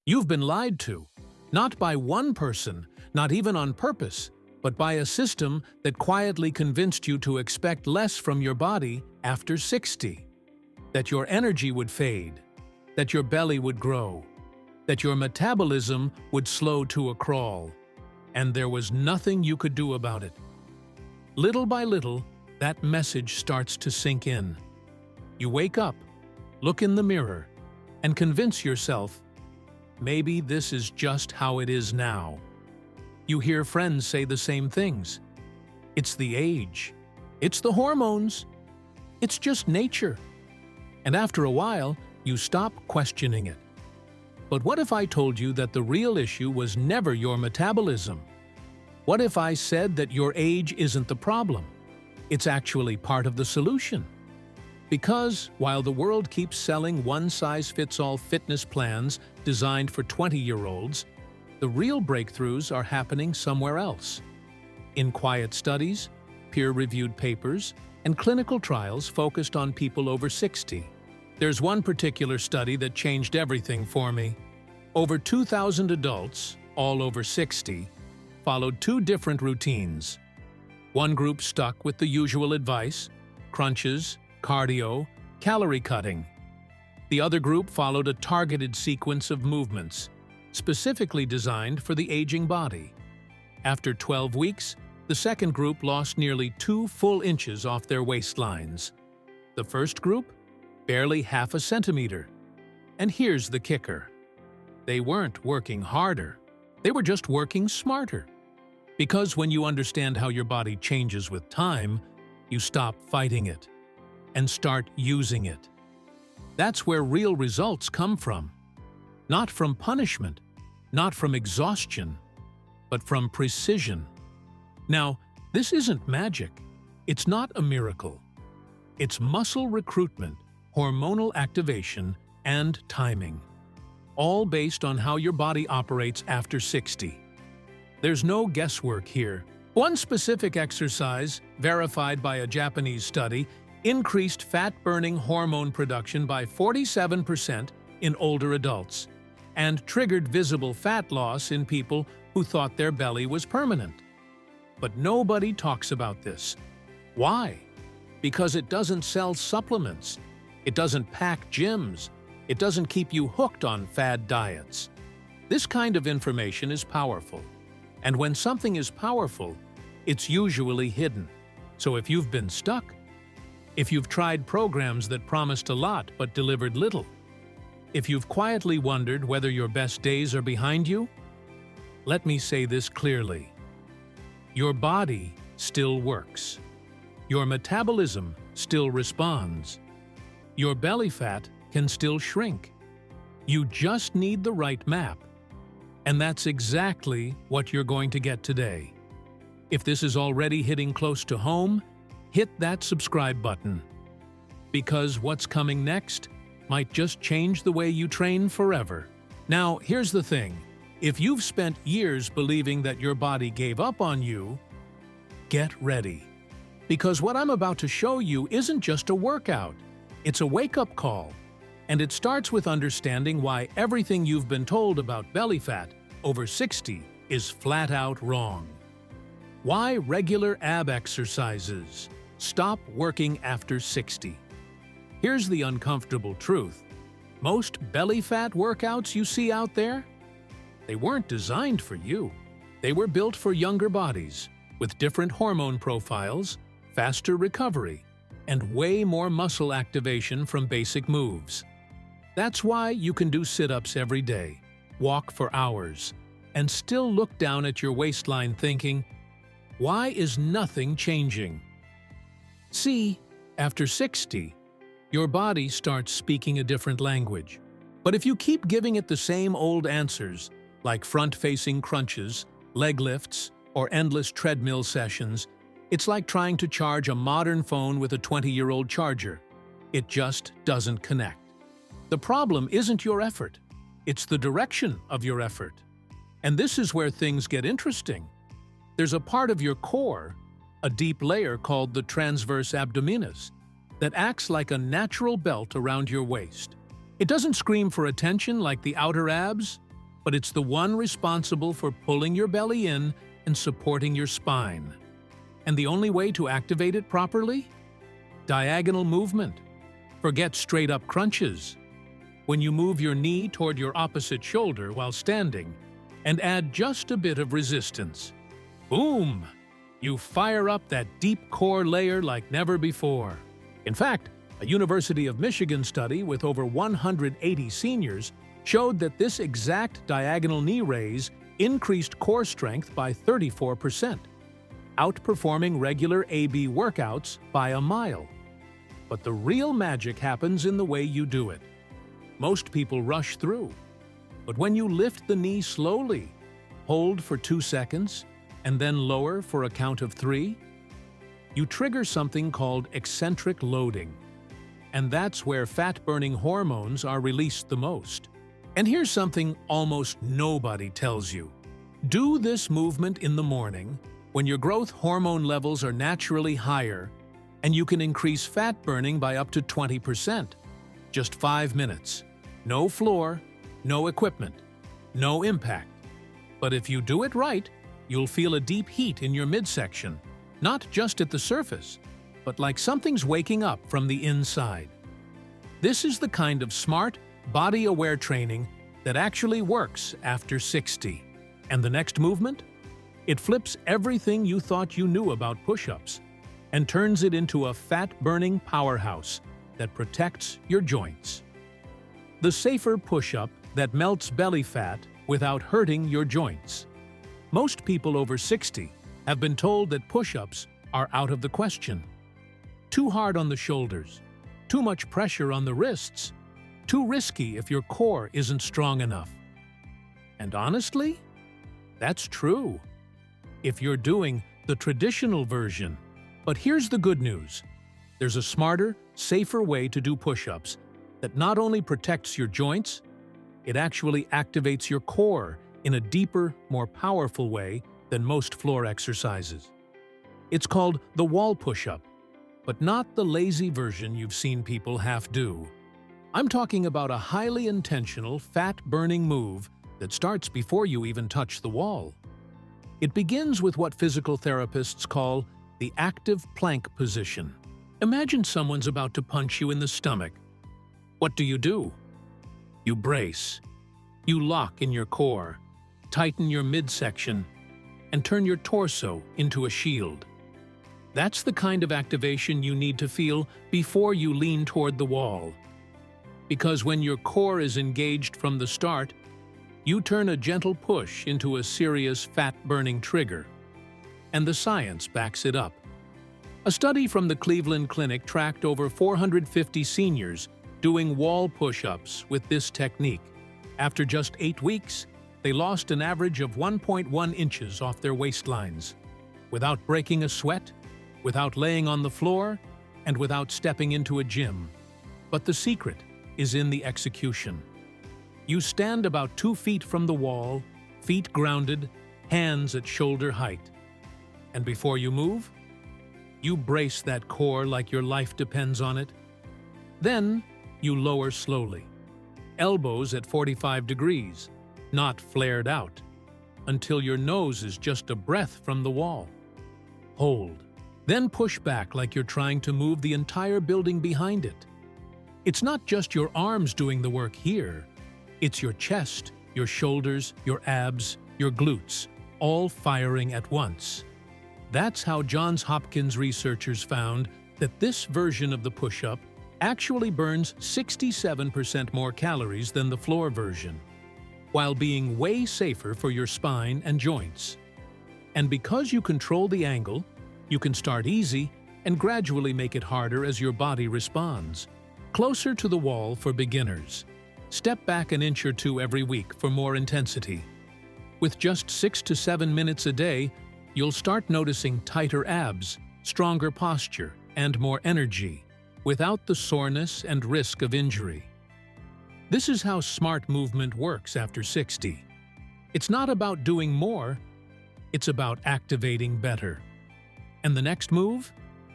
You've been lied to, not by one person, not even on purpose, but by a system that quietly convinced you to expect less from your body after 60. That your energy would fade, that your belly would grow, that your metabolism would slow to a crawl, and there was nothing you could do about it. Little by little, that message starts to sink in. You wake up, look in the mirror, and convince yourself, maybe this is just how it is now. You hear friends say the same things. It's the age. It's the hormones. It's just nature. And after a while, you stop questioning it. But what if I told you that the real issue was never your metabolism? What if I said that your age isn't the problem? It's actually part of the solution. Because while the world keeps selling one-size-fits-all fitness plans designed for 20-year-olds, the real breakthroughs are happening somewhere else. In quiet studies, peer-reviewed papers, and clinical trials focused on people over 60. There's one particular study that changed everything for me. Over 2,000 adults, all over 60, followed two different routines. One group stuck with the usual advice: crunches, cardio, calorie cutting. The other group followed a targeted sequence of movements, specifically designed for the aging body. After 12 weeks, the second group lost nearly 2 full inches off their waistlines. The first group? Barely half a centimeter. And here's the kicker. They weren't working harder. They were just working smarter. Because when you understand how your body changes with time, you stop fighting it and start using it. That's where real results come from. Not from punishment, not from exhaustion, but from precision. Now, this isn't magic. It's not a miracle. It's muscle recruitment, hormonal activation, and timing. All based on how your body operates after 60. There's no guesswork here. One specific exercise, verified by a Japanese study, increased fat-burning hormone production by 47% in older adults, and triggered visible fat loss in people who thought their belly was permanent. But nobody talks about this. Why? Because it doesn't sell supplements. It doesn't pack gyms. It doesn't keep you hooked on fad diets. This kind of information is powerful. And when something is powerful, it's usually hidden. So if you've been stuck, if you've tried programs that promised a lot but delivered little, if you've quietly wondered whether your best days are behind you, let me say this clearly. Your body still works. Your metabolism still responds. Your belly fat can still shrink. You just need the right map. And that's exactly what you're going to get today. If this is already hitting close to home, hit that subscribe button. Because what's coming next might just change the way you train forever. Now, here's the thing. If you've spent years believing that your body gave up on you, get ready. Because what I'm about to show you isn't just a workout. It's a wake-up call. And it starts with understanding why everything you've been told about belly fat over 60 is flat out wrong. Why regular ab exercises stop working after 60. Here's the uncomfortable truth. Most belly fat workouts you see out there, they weren't designed for you. They were built for younger bodies, with different hormone profiles, faster recovery, and way more muscle activation from basic moves. That's why you can do sit-ups every day, walk for hours, and still look down at your waistline thinking, why is nothing changing? See, after 60, your body starts speaking a different language. But if you keep giving it the same old answers, like front-facing crunches, leg lifts, or endless treadmill sessions, it's like trying to charge a modern phone with a 20-year-old charger. It just doesn't connect. The problem isn't your effort. It's the direction of your effort. And this is where things get interesting. There's a part of your core, a deep layer called the transverse abdominis, that acts like a natural belt around your waist. It doesn't scream for attention like the outer abs, but it's the one responsible for pulling your belly in and supporting your spine. And the only way to activate it properly? Diagonal movement. Forget straight-up crunches. When you move your knee toward your opposite shoulder while standing and add just a bit of resistance, boom! You fire up that deep core layer like never before. In fact, a University of Michigan study with over 180 seniors showed that this exact diagonal knee raise increased core strength by 34%, outperforming regular AB workouts by a mile. But the real magic happens in the way you do it. Most people rush through. But when you lift the knee slowly, hold for 2 seconds, and then lower for a count of 3, you trigger something called eccentric loading. And that's where fat-burning hormones are released the most. And here's something almost nobody tells you. Do this movement in the morning when your growth hormone levels are naturally higher, and you can increase fat burning by up to 20%. Just 5 minutes. No floor, no equipment, no impact. But if you do it right, you'll feel a deep heat in your midsection, not just at the surface, but like something's waking up from the inside. This is the kind of smart, body-aware training that actually works after 60. And the next movement? It flips everything you thought you knew about push-ups and turns it into a fat-burning powerhouse that protects your joints. The safer push-up that melts belly fat without hurting your joints. Most people over 60 have been told that push-ups are out of the question. Too hard on the shoulders, too much pressure on the wrists, too risky if your core isn't strong enough. And honestly, that's true if you're doing the traditional version. But here's the good news. There's a smarter, safer way to do push-ups that not only protects your joints, it actually activates your core in a deeper, more powerful way than most floor exercises. It's called the wall push-up, but not the lazy version you've seen people half do. I'm talking about a highly intentional, fat-burning move that starts before you even touch the wall. It begins with what physical therapists call the active plank position. Imagine someone's about to punch you in the stomach. What do? You brace. You lock in your core, tighten your midsection, and turn your torso into a shield. That's the kind of activation you need to feel before you lean toward the wall. Because when your core is engaged from the start, you turn a gentle push into a serious fat-burning trigger. And the science backs it up. A study from the Cleveland Clinic tracked over 450 seniors doing wall push-ups with this technique. After just 8 weeks, they lost an average of 1.1 inches off their waistlines, without breaking a sweat, without laying on the floor, and without stepping into a gym. But the secret is in the execution. You stand about 2 feet from the wall, feet grounded, hands at shoulder height. And before you move, you brace that core like your life depends on it. Then, you lower slowly, elbows at 45 degrees, not flared out, until your nose is just a breath from the wall. Hold. Then push back like you're trying to move the entire building behind it. It's not just your arms doing the work here. It's your chest, your shoulders, your abs, your glutes, all firing at once. That's how Johns Hopkins researchers found that this version of the push-up actually burns 67% more calories than the floor version, while being way safer for your spine and joints. And because you control the angle, you can start easy and gradually make it harder as your body responds. Closer to the wall for beginners. Step back an inch or 2 every week for more intensity. With just 6 to 7 minutes a day, you'll start noticing tighter abs, stronger posture, and more energy, without the soreness and risk of injury. This is how smart movement works after 60. It's not about doing more, it's about activating better. And the next move?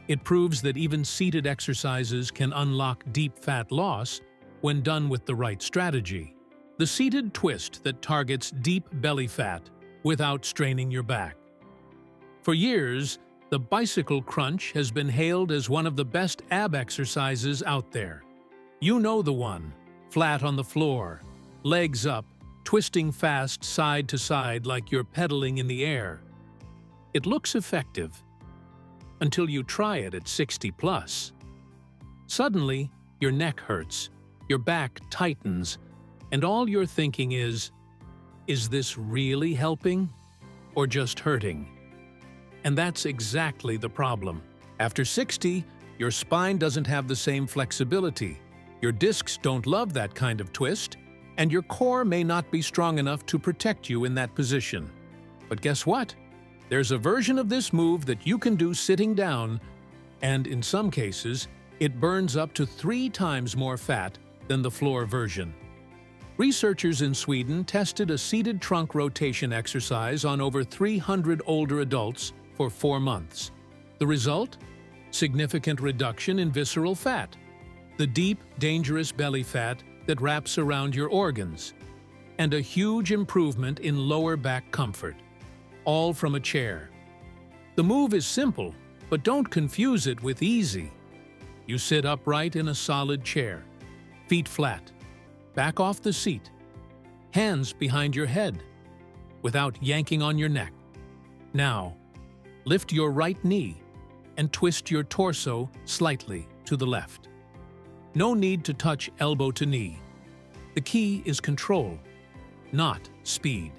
It proves that even seated exercises can unlock deep fat loss when done with the right strategy. the seated twist that targets deep belly fat without straining your back. For years, the bicycle crunch has been hailed as one of the best ab exercises out there. You know the one, flat on the floor, legs up, twisting fast side to side like you're pedaling in the air. It looks effective until you try it at 60 plus. Suddenly, your neck hurts, your back tightens, and all you're thinking is this really helping or just hurting? And that's exactly the problem. After 60, your spine doesn't have the same flexibility, your discs don't love that kind of twist, and your core may not be strong enough to protect you in that position. But guess what? There's a version of this move that you can do sitting down, and in some cases, it burns up to 3 times more fat than the floor version. Researchers in Sweden tested a seated trunk rotation exercise on over 300 older adults for 4 months. The result? Significant reduction in visceral fat, the deep, dangerous belly fat that wraps around your organs, and a huge improvement in lower back comfort, all from a chair. The move is simple, but don't confuse it with easy. You sit upright in a solid chair, feet flat, back off the seat, hands behind your head, without yanking on your neck. Now, lift your right knee and twist your torso slightly to the left. No need to touch elbow to knee. The key is control, not speed.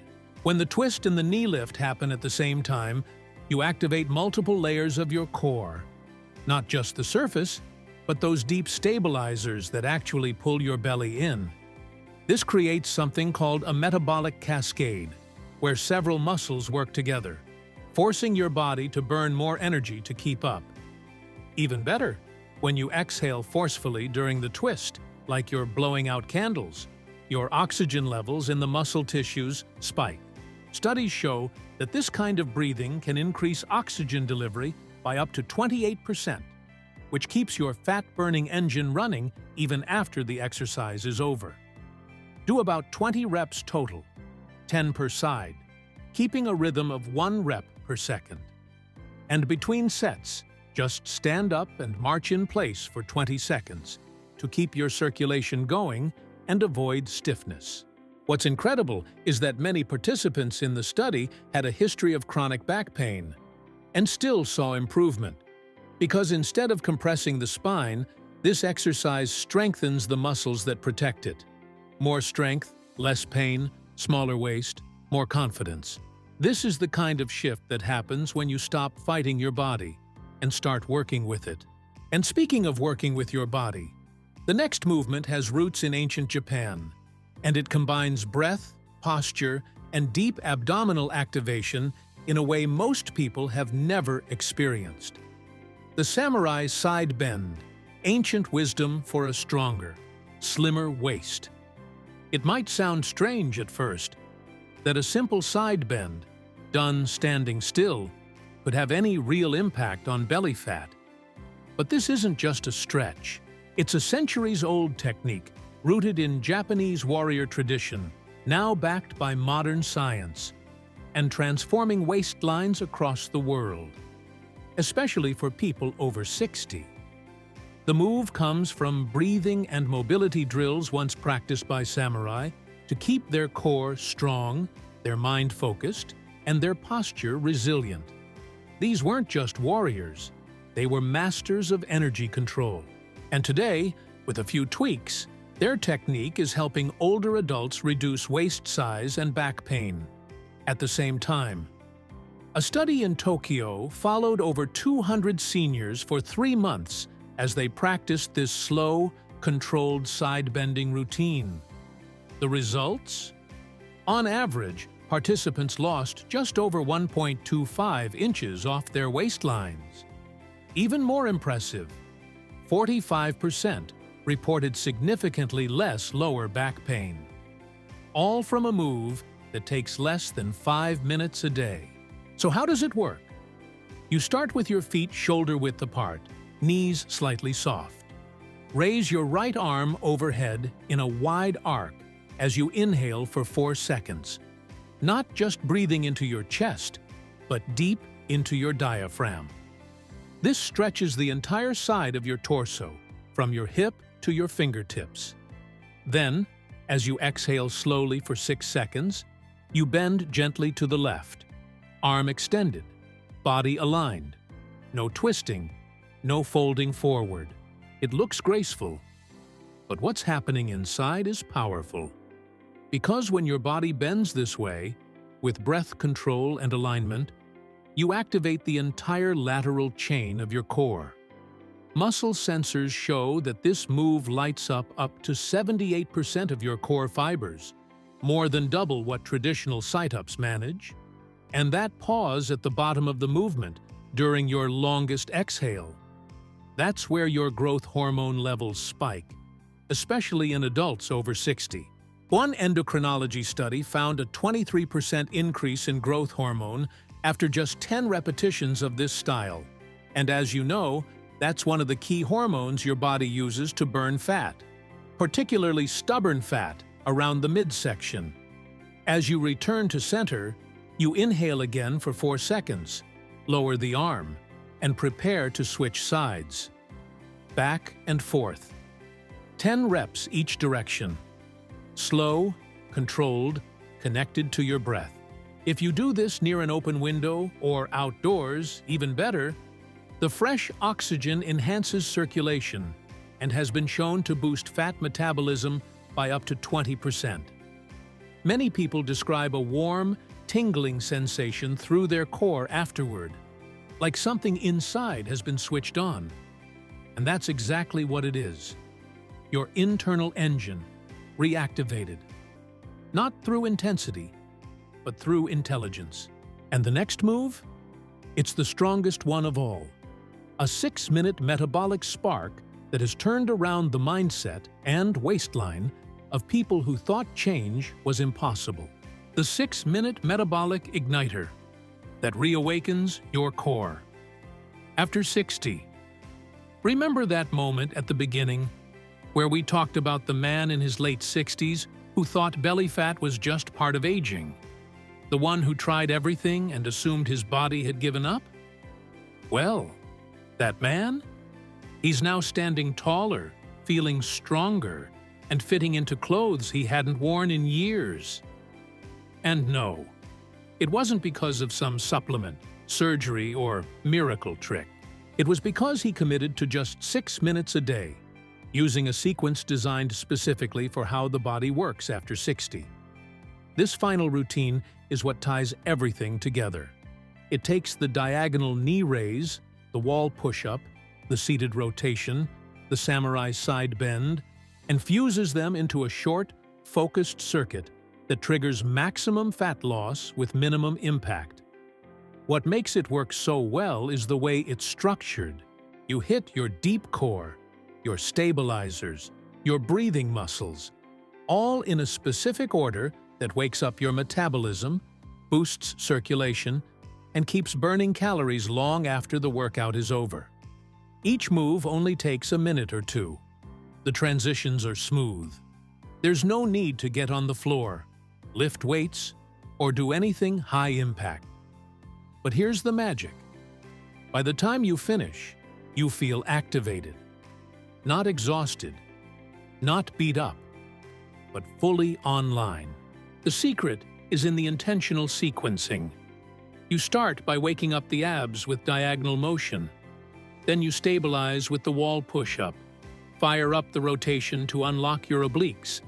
When the twist and the knee lift happen at the same time, you activate multiple layers of your core. Not just the surface, but those deep stabilizers that actually pull your belly in. This creates something called a metabolic cascade, where several muscles work together, forcing your body to burn more energy to keep up. Even better, when you exhale forcefully during the twist, like you're blowing out candles, your oxygen levels in the muscle tissues spike. Studies show that this kind of breathing can increase oxygen delivery by up to 28%, which keeps your fat-burning engine running even after the exercise is over. Do about 20 reps total, 10 per side, keeping a rhythm of 1 rep per second. And between sets, just stand up and march in place for 20 seconds to keep your circulation going and avoid stiffness. What's incredible is that many participants in the study had a history of chronic back pain and still saw improvement, because instead of compressing the spine, this exercise strengthens the muscles that protect it. More strength, less pain, smaller waist, more confidence. This is the kind of shift that happens when you stop fighting your body and start working with it. And speaking of working with your body, the next movement has roots in ancient Japan, and it combines breath, posture, and deep abdominal activation in a way most people have never experienced. The samurai side bend, ancient wisdom for a stronger, slimmer waist. It might sound strange at first that a simple side bend, done standing still, could have any real impact on belly fat. But this isn't just a stretch. It's a centuries-old technique rooted in Japanese warrior tradition, now backed by modern science, and transforming waistlines across the world, especially for people over 60. The move comes from breathing and mobility drills once practiced by samurai to keep their core strong, their mind focused, and their posture resilient. These weren't just warriors, they were masters of energy control. And today, with a few tweaks, their technique is helping older adults reduce waist size and back pain. At the same time, a study in Tokyo followed over 200 seniors for 3 months as they practiced this slow, controlled side-bending routine. The results? On average, participants lost just over 1.25 inches off their waistlines. Even more impressive, 45% reported significantly less lower back pain. All from a move that takes less than 5 minutes a day. So how does it work? You start with your feet shoulder-width apart, knees slightly soft. Raise your right arm overhead in a wide arc as you inhale for 4 seconds, not just breathing into your chest, but deep into your diaphragm. This stretches the entire side of your torso, from your hip to your fingertips. Then, as you exhale slowly for 6 seconds, you bend gently to the left, arm extended, body aligned. No twisting, no folding forward. It looks graceful, but what's happening inside is powerful. Because when your body bends this way, with breath control and alignment, you activate the entire lateral chain of your core. Muscle sensors show that this move lights up to 78% of your core fibers, more than double what traditional sit-ups manage. And that pause at the bottom of the movement during your longest exhale, that's where your growth hormone levels spike, especially in adults over 60. One endocrinology study found a 23% increase in growth hormone after just 10 repetitions of this style. And as you know, that's one of the key hormones your body uses to burn fat, particularly stubborn fat around the midsection. As you return to center, you inhale again for 4 seconds, lower the arm, and prepare to switch sides. Back and forth. 10 reps each direction. Slow, controlled, connected to your breath. If you do this near an open window or outdoors, even better, the fresh oxygen enhances circulation and has been shown to boost fat metabolism by up to 20%. Many people describe a warm, tingling sensation through their core afterward, like something inside has been switched on. And that's exactly what it is. Your internal engine, reactivated. Not through intensity, but through intelligence. And the next move? It's the strongest one of all. A 6-minute metabolic spark that has turned around the mindset and waistline of people who thought change was impossible. The 6-minute metabolic igniter that reawakens your core. After 60. Remember that moment at the beginning where we talked about the man in his late 60s who thought belly fat was just part of aging? The one who tried everything and assumed his body had given up? Well, that man? He's now standing taller, feeling stronger, and fitting into clothes he hadn't worn in years. And no, it wasn't because of some supplement, surgery, or miracle trick. It was because he committed to just 6 minutes a day, using a sequence designed specifically for how the body works after 60. This final routine is what ties everything together. It takes the diagonal knee raise, the wall push-up, the seated rotation, the samurai side bend, and fuses them into a short, focused circuit that triggers maximum fat loss with minimum impact. What makes it work so well is the way it's structured. You hit your deep core, your stabilizers, your breathing muscles, all in a specific order that wakes up your metabolism, boosts circulation, and keeps burning calories long after the workout is over. Each move only takes a minute or two. The transitions are smooth. There's no need to get on the floor, lift weights, or do anything high impact. But here's the magic. By the time you finish, you feel activated. Not exhausted, not beat up, but fully online. The secret is in the intentional sequencing. You start by waking up the abs with diagonal motion. Then you stabilize with the wall push-up. Fire up the rotation to unlock your obliques.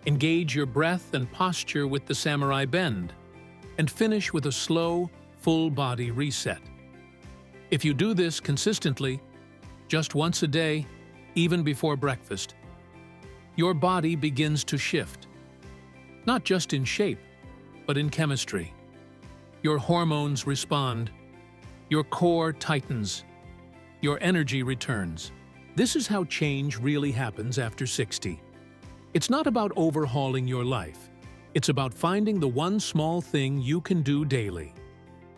Engage your breath and posture with the samurai bend. And finish with a slow, full-body reset. If you do this consistently, just once a day, even before breakfast, your body begins to shift. Not just in shape, but in chemistry. Your hormones respond. Your core tightens. Your energy returns. This is how change really happens after 60. It's not about overhauling your life. It's about finding the one small thing you can do daily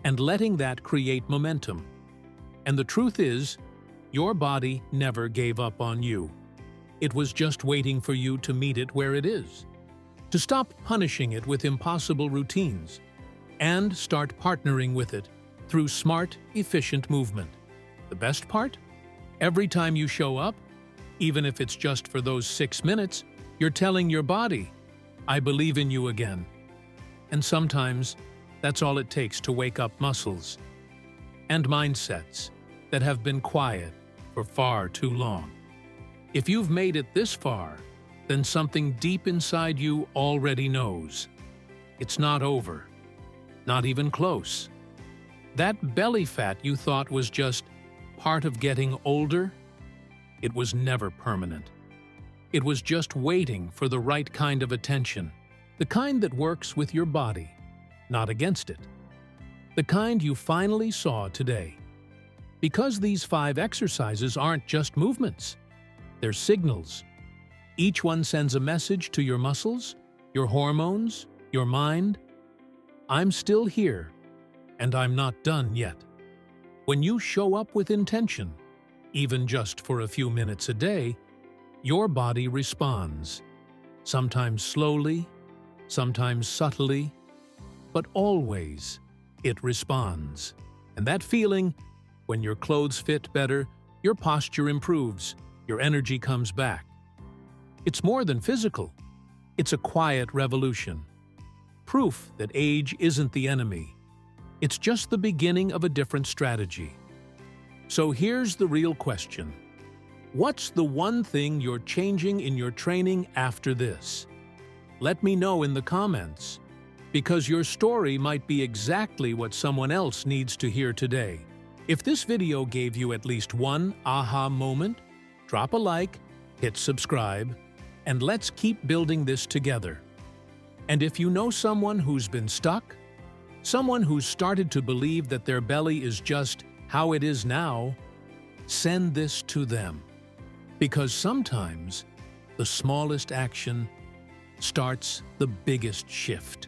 and letting that create momentum. And the truth is, your body never gave up on you. It was just waiting for you to meet it where it is. to stop punishing it with impossible routines, and start partnering with it through smart, efficient movement. The best part? Every time you show up, even if it's just for those 6 minutes, you're telling your body, "I believe in you again." And sometimes, that's all it takes to wake up muscles and mindsets that have been quiet for far too long. If you've made it this far, then something deep inside you already knows. It's not over. Not even close. That belly fat you thought was just part of getting older, it was never permanent. It was just waiting for the right kind of attention, the kind that works with your body, not against it. The kind you finally saw today. Because these 5 exercises aren't just movements, they're signals. Each one sends a message to your muscles, your hormones, your mind. I'm still here, and I'm not done yet. When you show up with intention, even just for a few minutes a day, your body responds. Sometimes slowly, sometimes subtly, but always it responds. And that feeling, when your clothes fit better, your posture improves, your energy comes back. It's more than physical. It's a quiet revolution. Proof that age isn't the enemy. It's just the beginning of a different strategy. So here's the real question. What's the one thing you're changing in your training after this? Let me know in the comments, because your story might be exactly what someone else needs to hear today. If this video gave you at least one aha moment, drop a like, hit subscribe, and let's keep building this together. And if you know someone who's been stuck, someone who's started to believe that their belly is just how it is now, send this to them. Because sometimes the smallest action starts the biggest shift.